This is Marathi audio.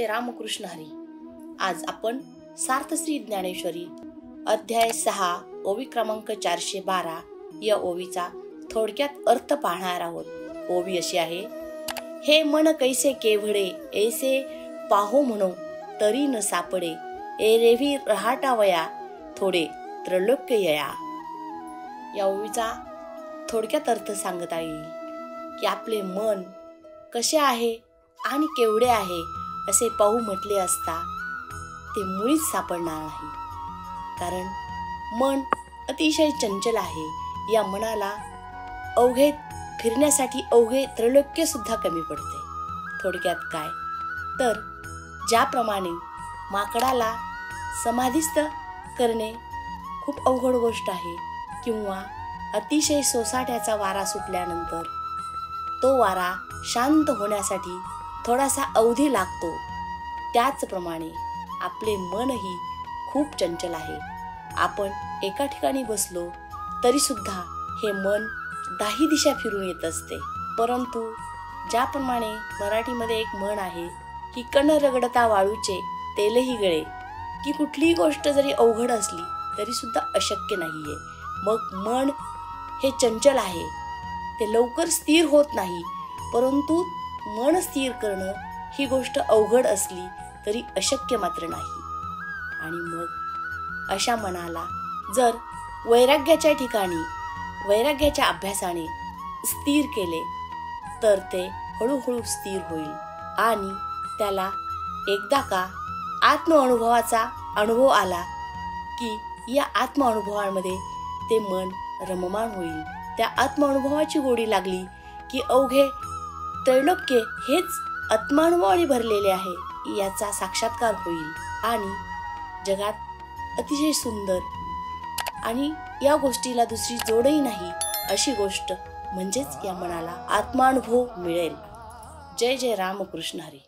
जय रामकृष्ण हरी। आज आपण सार्थश्री ज्ञानेश्वरी अध्याय 6 ओवी क्रमांक 412 या ओवीचा थोडक्यात अर्थ पाहणार आहोत। ओवी अशी आहे, हे मन कैसे केवढे ऐसे पाहो म्हणो तरी न सापडे, ए रेवी रहाटावया थोडे त्रैलोक्य यया। या ओवीचा थोडक्यात अर्थ सांगता येईल की आपले मन कसे आहे आणि केवढे आहे असे पाहू म्हटले असता ते मुळीच सापडणार नाही, कारण मन अतिशय चंचल आहे। या मनाला अवघे फिरण्यासाठी अवघे त्रैलोक्य सुद्धा कमी पडते। थोडक्यात काय तर ज्याप्रमाणे माकडाला समाधिस्थ करणे खूप अवघड गोष्ट आहे, किंवा अतिशय सोसाट्याचा वारा सुटल्यानंतर तो वारा शांत होण्यासाठी थोडासा अवधी लागतो, त्याचप्रमाणे आपले मनही खूप चंचल आहे। आपण एका ठिकाणी बसलो तरी सुद्धा हे मन 10 दिशा फिरून येत असते। परंतु ज्याप्रमाणे मराठीमध्ये एक म्हण आहे की कण रगडता वाळूचे तेलही गळे, की कुठलीही गोष्ट जरी अवघड असली तरी सुद्धा अशक्य नाहीये। मग मन हे चंचल आहे, ते लवकर स्थिर होत नाही, परंतु मन स्थिर करणं ही गोष्ट अवघड असली तरी अशक्य मात्र नाही। आणि मग अशा मनाला जर वैराग्याच्या ठिकाणी वैराग्याच्या अभ्यासाने स्थिर केले तर ते हळूहळू स्थिर होईल आणि त्याला एकदा का आत्मअनुभवाचा अनुभव आला की या आत्मअनुभवामध्ये ते मन रममाण होईल। त्या आत्मअनुभवाची गोडी लागली की अवघे त्रैलोक्य हेच आत्मानुभवाने भरलेले आहे याचा साक्षात्कार होईल आणि जगात अतिशय सुंदर आणि या गोष्टीला दुसरी जोडही नाही अशी गोष्ट म्हणजेच या मनाला आत्मानुभव मिळेल। जय जय रामकृष्ण हरी।